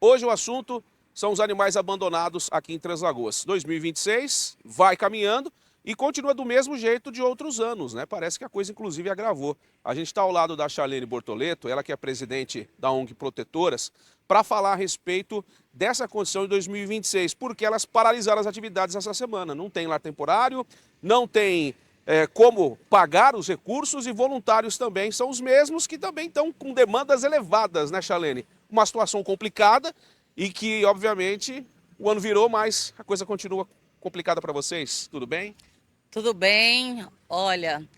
Hoje o assunto são os animais abandonados aqui em Três Lagoas. 2026 vai caminhando e continua do mesmo jeito de outros anos, né? Parece que a coisa inclusive agravou. A gente está ao lado da Charlene Bortoleto, ela que é presidente da ONG Protetoras, para falar a respeito dessa condição de 2026, porque elas paralisaram as atividades essa semana. Não tem lar temporário, não tem como pagar os recursos e voluntários também são os mesmos que também estão com demandas elevadas, né, Charlene? Uma situação complicada e que, obviamente, o ano virou, mas a coisa continua complicada para vocês. Tudo bem? Tudo bem? Olha,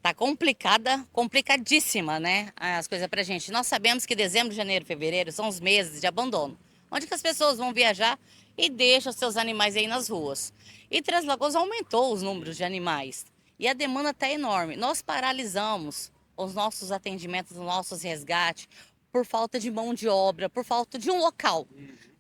tá complicada, complicadíssima, né? As coisas pra gente. Nós sabemos que dezembro, janeiro, fevereiro são os meses de abandono, onde que as pessoas vão viajar e deixam seus animais aí nas ruas. E Três Lagoas aumentou os números de animais e a demanda tá enorme. Nós paralisamos os nossos atendimentos, os nossos resgates por falta de mão de obra, por falta de um local.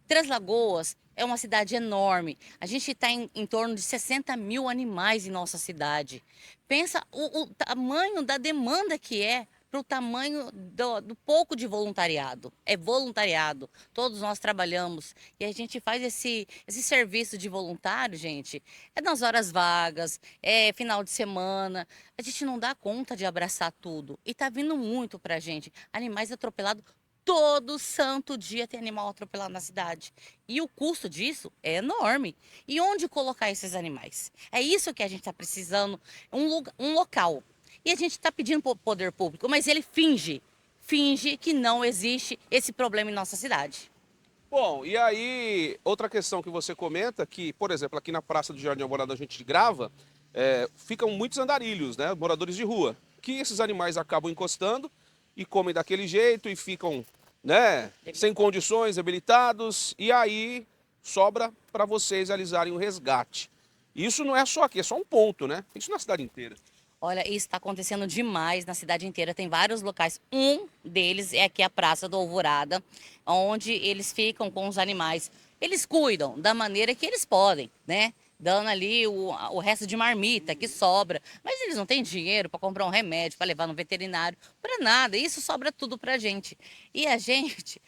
Três Lagoas é uma cidade enorme. A gente está em torno de 60 mil animais em nossa cidade. Pensa o tamanho da demanda que é para o tamanho do pouco de voluntariado. É voluntariado. Todos nós trabalhamos e a gente faz esse serviço de voluntário, gente. É nas horas vagas, é final de semana. A gente não dá conta de abraçar tudo. E tá vindo muito para a gente. Animais atropelados todo santo dia tem animal atropelado na cidade. E o custo disso é enorme. E onde colocar esses animais? É isso que a gente está precisando, um local. E a gente está pedindo para o poder público, mas ele finge que não existe esse problema em nossa cidade. Bom, e aí, outra questão que você comenta, que, por exemplo, aqui na Praça do Jardim Alvorada a gente grava, ficam muitos andarilhos, né, moradores de rua, que esses animais acabam encostando e comem daquele jeito e ficam, né, sem condições, debilitados, e aí sobra para vocês realizarem o resgate. Isso não é só aqui, é só um ponto, né? Isso na cidade inteira. Olha, isso está acontecendo demais na cidade inteira. Tem vários locais. Um deles é aqui a Praça do Alvorada, onde eles ficam com os animais. Eles cuidam da maneira que eles podem, né? Dando ali o resto de marmita que sobra. Mas eles não têm dinheiro para comprar um remédio, para levar no veterinário, para nada. Isso sobra tudo para a gente. E a gente,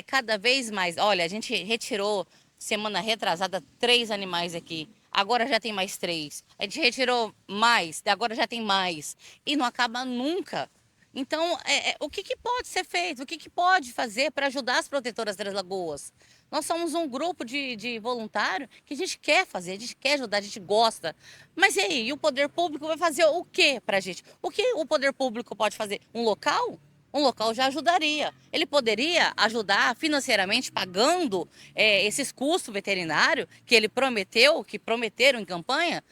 cada vez mais. Olha, a gente retirou semana retrasada 3 animais aqui. Agora já tem mais 3. A gente retirou mais, agora já tem mais. E não acaba nunca. Então, o que pode ser feito? O que pode fazer para ajudar as protetoras das Lagoas? Nós somos um grupo de voluntário que a gente quer fazer, a gente quer ajudar, a gente gosta. Mas e aí? E o poder público vai fazer o que para a gente? O que o poder público pode fazer? Um local? Um local já ajudaria. Ele poderia ajudar financeiramente pagando esses custos veterinários que ele prometeu, que prometeram em campanha.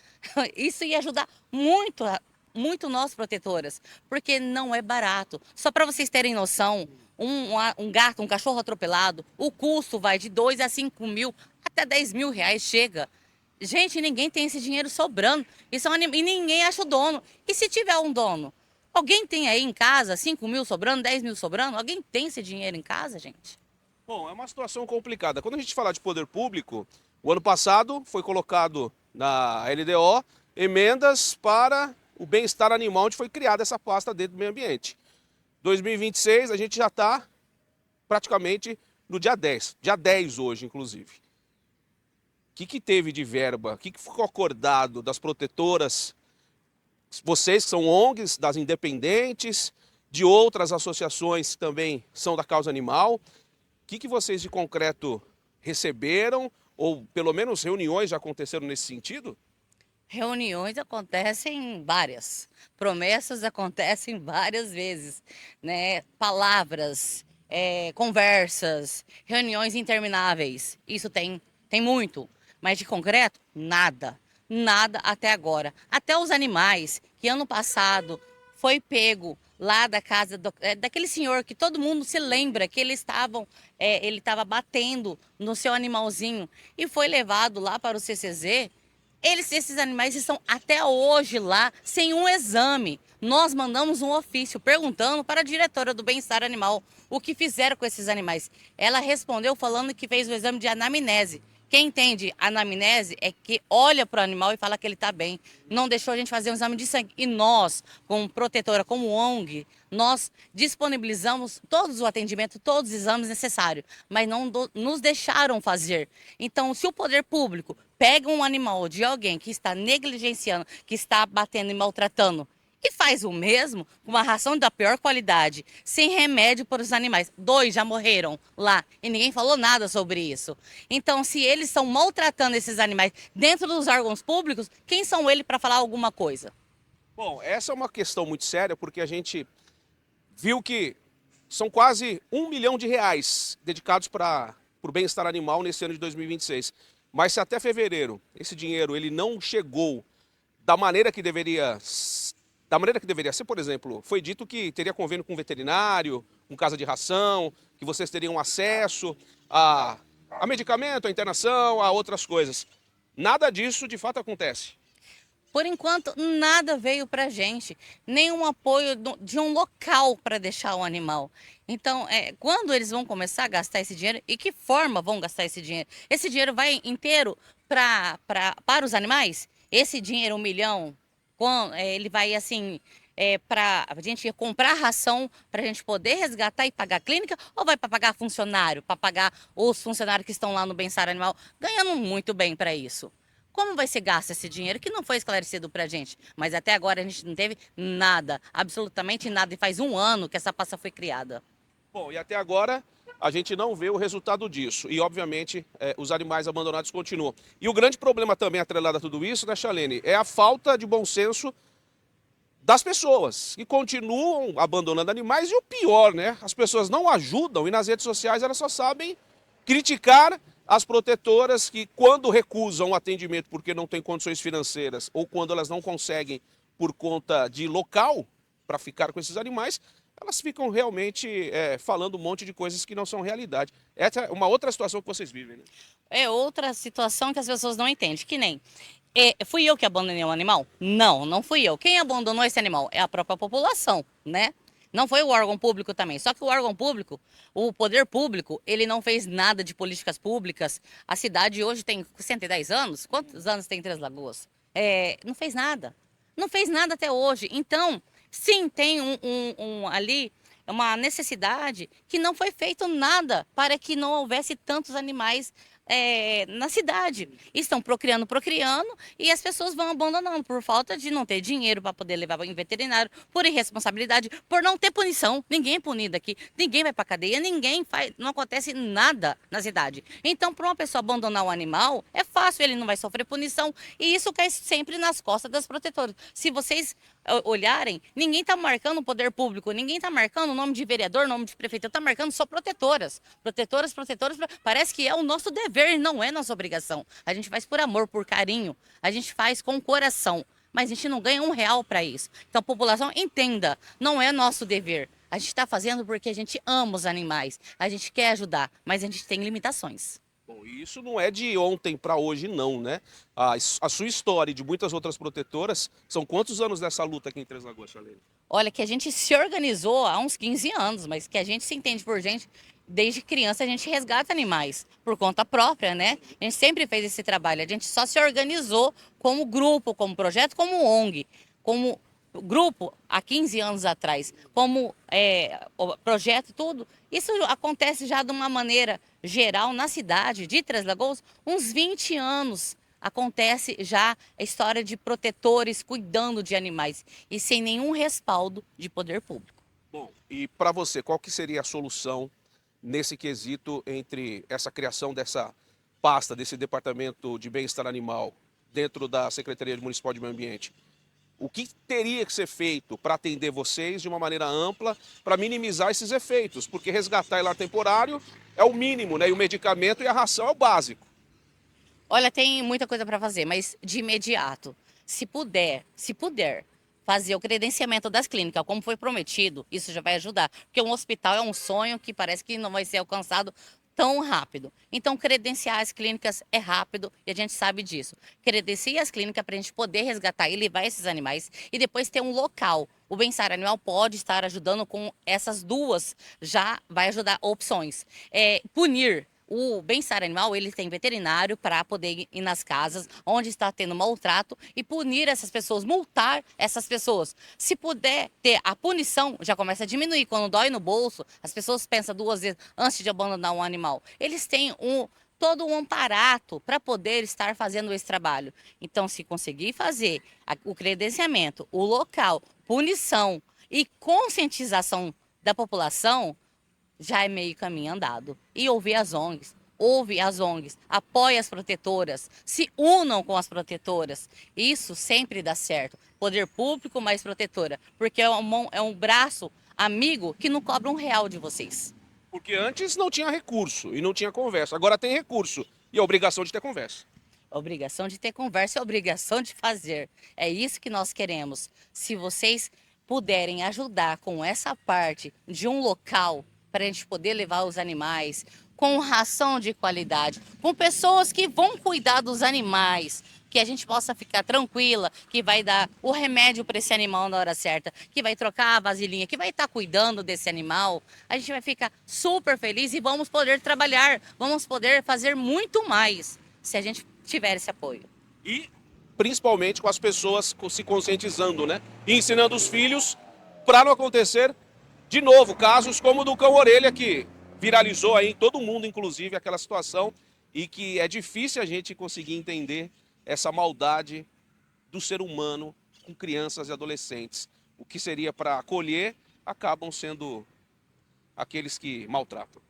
Isso ia ajudar muito nós protetoras, porque não é barato. Só para vocês terem noção, um gato, um cachorro atropelado, o custo vai de 2 a 5 mil, até 10 mil reais chega. Gente, ninguém tem esse dinheiro sobrando. E ninguém acha o dono. E se tiver um dono? Alguém tem aí em casa 5 mil sobrando, 10 mil sobrando? Alguém tem esse dinheiro em casa, gente? Bom, é uma situação complicada. Quando a gente fala de poder público, o ano passado foi colocado na LDO emendas para o bem-estar animal, onde foi criada essa pasta dentro do meio ambiente. 2026, a gente já está praticamente no dia 10 hoje, inclusive. O que teve de verba? O que ficou acordado das protetoras? Vocês que são ONGs, das independentes, de outras associações que também são da causa animal. O que vocês de concreto receberam? Ou pelo menos reuniões já aconteceram nesse sentido? Reuniões acontecem várias, promessas acontecem várias vezes, né? Palavras, conversas, reuniões intermináveis. Isso tem muito, mas de concreto, nada. Nada até agora. Até os animais que ano passado foi pego lá da casa daquele senhor que todo mundo se lembra que ele estava batendo no seu animalzinho e foi levado lá para o CCZ. Esses animais estão até hoje lá sem um exame. Nós mandamos um ofício perguntando para a diretora do bem-estar animal o que fizeram com esses animais. Ela respondeu falando que fez o exame de anamnese. Quem entende anamnese é que olha para o animal e fala que ele está bem. Não deixou a gente fazer um exame de sangue. E nós, como protetora, como ONG, nós disponibilizamos todos o atendimento, todos os exames necessários, mas não nos deixaram fazer. Então, se o poder público pega um animal de alguém que está negligenciando, que está batendo e maltratando, e faz o mesmo com uma ração da pior qualidade, sem remédio para os animais. 2 já morreram lá e ninguém falou nada sobre isso. Então, se eles estão maltratando esses animais dentro dos órgãos públicos, quem são eles para falar alguma coisa? Bom, essa é uma questão muito séria, porque a gente viu que são quase R$ 1 milhão dedicados para o bem-estar animal nesse ano de 2026. Mas se até fevereiro esse dinheiro ele não chegou da maneira que deveria ser, por exemplo, foi dito que teria convênio com veterinário, com casa de ração, que vocês teriam acesso a medicamento, a internação, a outras coisas. Nada disso de fato acontece. Por enquanto, nada veio para a gente, nenhum apoio de um local para deixar o animal. Então, quando eles vão começar a gastar esse dinheiro e que forma vão gastar esse dinheiro? Esse dinheiro vai inteiro para os animais? Esse dinheiro, 1 milhão, ele vai assim, para a gente comprar ração para a gente poder resgatar e pagar a clínica, ou vai para pagar funcionário, para pagar os funcionários que estão lá no bem-estar animal, ganhando muito bem para isso? Como vai ser gasto esse dinheiro que não foi esclarecido para a gente? Mas até agora a gente não teve nada, absolutamente nada, e faz 1 ano que essa pasta foi criada. Bom, e até agora a gente não vê o resultado disso. E, obviamente, os animais abandonados continuam. E o grande problema também atrelado a tudo isso, né, Chalene, é a falta de bom senso das pessoas, que continuam abandonando animais. E o pior, né, as pessoas não ajudam e nas redes sociais elas só sabem criticar as protetoras que, quando recusam o atendimento porque não têm condições financeiras ou quando elas não conseguem por conta de local para ficar com esses animais, elas ficam realmente falando um monte de coisas que não são realidade. Essa é uma outra situação que vocês vivem, né? É outra situação que as pessoas não entendem, que nem, fui eu que abandonei o animal? Não, não fui eu. Quem abandonou esse animal? É a própria população, né? Não foi o órgão público também. Só que o órgão público, o poder público, ele não fez nada de políticas públicas. A cidade hoje tem 110 anos. Quantos anos tem Três Lagoas? Não fez nada. Não fez nada até hoje. Então, sim, tem ali uma necessidade que não foi feito nada para que não houvesse tantos animais na cidade. Estão procriando, e as pessoas vão abandonando por falta de não ter dinheiro para poder levar em veterinário, por irresponsabilidade, por não ter punição. Ninguém é punido aqui, ninguém vai para cadeia, ninguém faz, não acontece nada na cidade. Então, para uma pessoa abandonar o animal, é fácil, ele não vai sofrer punição, e isso cai sempre nas costas das protetoras. Se vocês olharem, ninguém está marcando o poder público, ninguém está marcando o nome de vereador, nome de prefeitura, está marcando só protetoras. Protetoras, parece que é o nosso dever, não é nossa obrigação. A gente faz por amor, por carinho, a gente faz com o coração, mas a gente não ganha R$ 1 para isso. Então a população entenda, não é nosso dever. A gente está fazendo porque a gente ama os animais, a gente quer ajudar, mas a gente tem limitações. Bom, e isso não é de ontem para hoje, não, né? A sua história e de muitas outras protetoras, são quantos anos dessa luta aqui em Três Lagoas, Chalene? Olha, que a gente se organizou há uns 15 anos, mas que a gente se entende por gente, desde criança a gente resgata animais, por conta própria, né? A gente sempre fez esse trabalho, a gente só se organizou como grupo, como projeto, como ONG, como grupo há 15 anos atrás, como o projeto, tudo. Isso acontece já de uma maneira geral na cidade de Três Lagoas, uns 20 anos. Acontece já a história de protetores cuidando de animais e sem nenhum respaldo de poder público. Bom, e para você, qual que seria a solução nesse quesito entre essa criação dessa pasta, desse departamento de bem-estar animal dentro da Secretaria Municipal de Meio Ambiente? O que teria que ser feito para atender vocês de uma maneira ampla, para minimizar esses efeitos? Porque resgatar em lar temporário é o mínimo, né? E o medicamento e a ração é o básico. Olha, tem muita coisa para fazer, mas de imediato, se puder fazer o credenciamento das clínicas, como foi prometido, isso já vai ajudar. Porque um hospital é um sonho que parece que não vai ser alcançado tão rápido. Então, credenciar as clínicas é rápido e a gente sabe disso. Credencia as clínicas para a gente poder resgatar e levar esses animais e depois ter um local. O bem-estar animal pode estar ajudando com essas duas, já vai ajudar opções. Punir O bem-estar animal, ele tem veterinário para poder ir nas casas onde está tendo maltrato e punir essas pessoas, multar essas pessoas. Se puder ter a punição, já começa a diminuir. Quando dói no bolso, as pessoas pensam duas vezes antes de abandonar um animal. Eles têm todo um aparato para poder estar fazendo esse trabalho. Então, se conseguir fazer o credenciamento, o local, punição e conscientização da população, já é meio caminho andado. E ouvir as ONGs, ouve as ONGs, apoie as protetoras, se unam com as protetoras. Isso sempre dá certo. Poder público mais protetora, porque é um braço amigo que não cobra R$ 1 de vocês. Porque antes não tinha recurso e não tinha conversa. Agora tem recurso e a obrigação de ter conversa. Obrigação de ter conversa é obrigação de fazer. É isso que nós queremos. Se vocês puderem ajudar com essa parte de um local para a gente poder levar os animais com ração de qualidade, com pessoas que vão cuidar dos animais, que a gente possa ficar tranquila, que vai dar o remédio para esse animal na hora certa, que vai trocar a vasilhinha, que vai estar cuidando desse animal, a gente vai ficar super feliz e vamos poder trabalhar, vamos poder fazer muito mais se a gente tiver esse apoio. E principalmente com as pessoas se conscientizando, né? E ensinando os filhos para não acontecer de novo casos como o do cão-orelha, que viralizou aí em todo mundo, inclusive aquela situação, e que é difícil a gente conseguir entender essa maldade do ser humano com crianças e adolescentes. O que seria para acolher, acabam sendo aqueles que maltratam.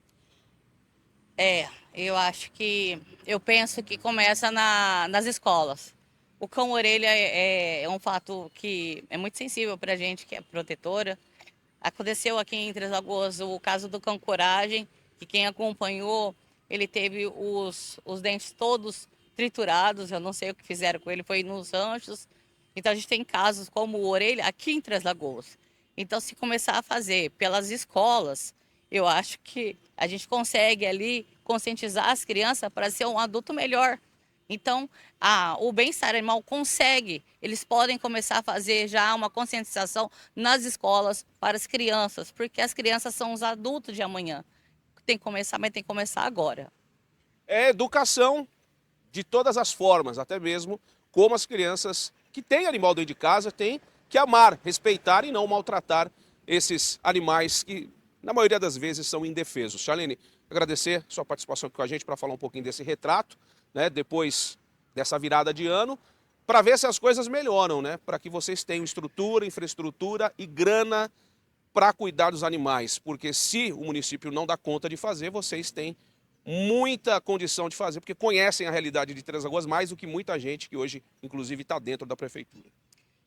Eu penso que começa nas escolas. O cão-orelha é um fato que é muito sensível para a gente, que é protetora. Aconteceu aqui em Três Lagoas o caso do cão Coragem, que quem acompanhou, ele teve os dentes todos triturados, eu não sei o que fizeram com ele, foi nos ranchos. Então a gente tem casos como o Orelha aqui em Três Lagoas. Então, se começar a fazer pelas escolas, eu acho que a gente consegue ali conscientizar as crianças para ser um adulto melhor. Então, o bem-estar animal consegue, eles podem começar a fazer já uma conscientização nas escolas para as crianças, porque as crianças são os adultos de amanhã. Tem que começar, mas tem que começar agora. É educação de todas as formas, até mesmo como as crianças que têm animal dentro de casa têm que amar, respeitar e não maltratar esses animais que, na maioria das vezes, são indefesos. Charlene, agradecer sua participação aqui com a gente para falar um pouquinho desse retrato, né, depois dessa virada de ano, para ver se as coisas melhoram, né, para que vocês tenham estrutura, infraestrutura e grana para cuidar dos animais, porque se o município não dá conta de fazer, vocês têm muita condição de fazer, porque conhecem a realidade de Três Lagoas mais do que muita gente que hoje, inclusive, está dentro da prefeitura.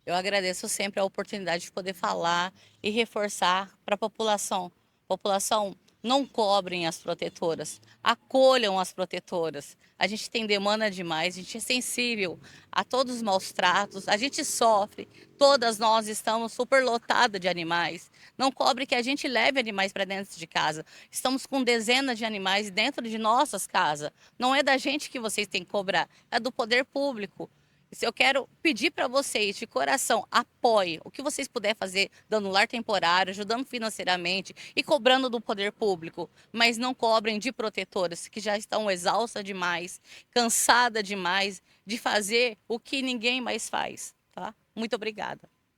Eu agradeço sempre a oportunidade de poder falar e reforçar para a população. População, não cobrem as protetoras, acolham as protetoras. A gente tem demanda demais, a gente é sensível a todos os maus tratos, a gente sofre, todas nós estamos superlotadas de animais. Não cobre que a gente leve animais para dentro de casa. Estamos com dezenas de animais dentro de nossas casas. Não é da gente que vocês têm que cobrar, é do poder público. Eu quero pedir para vocês, de coração, apoie o que vocês puderem fazer, dando lar temporário, ajudando financeiramente e cobrando do poder público. Mas não cobrem de protetoras que já estão exaustas demais, cansadas demais de fazer o que ninguém mais faz. Tá? Muito obrigada.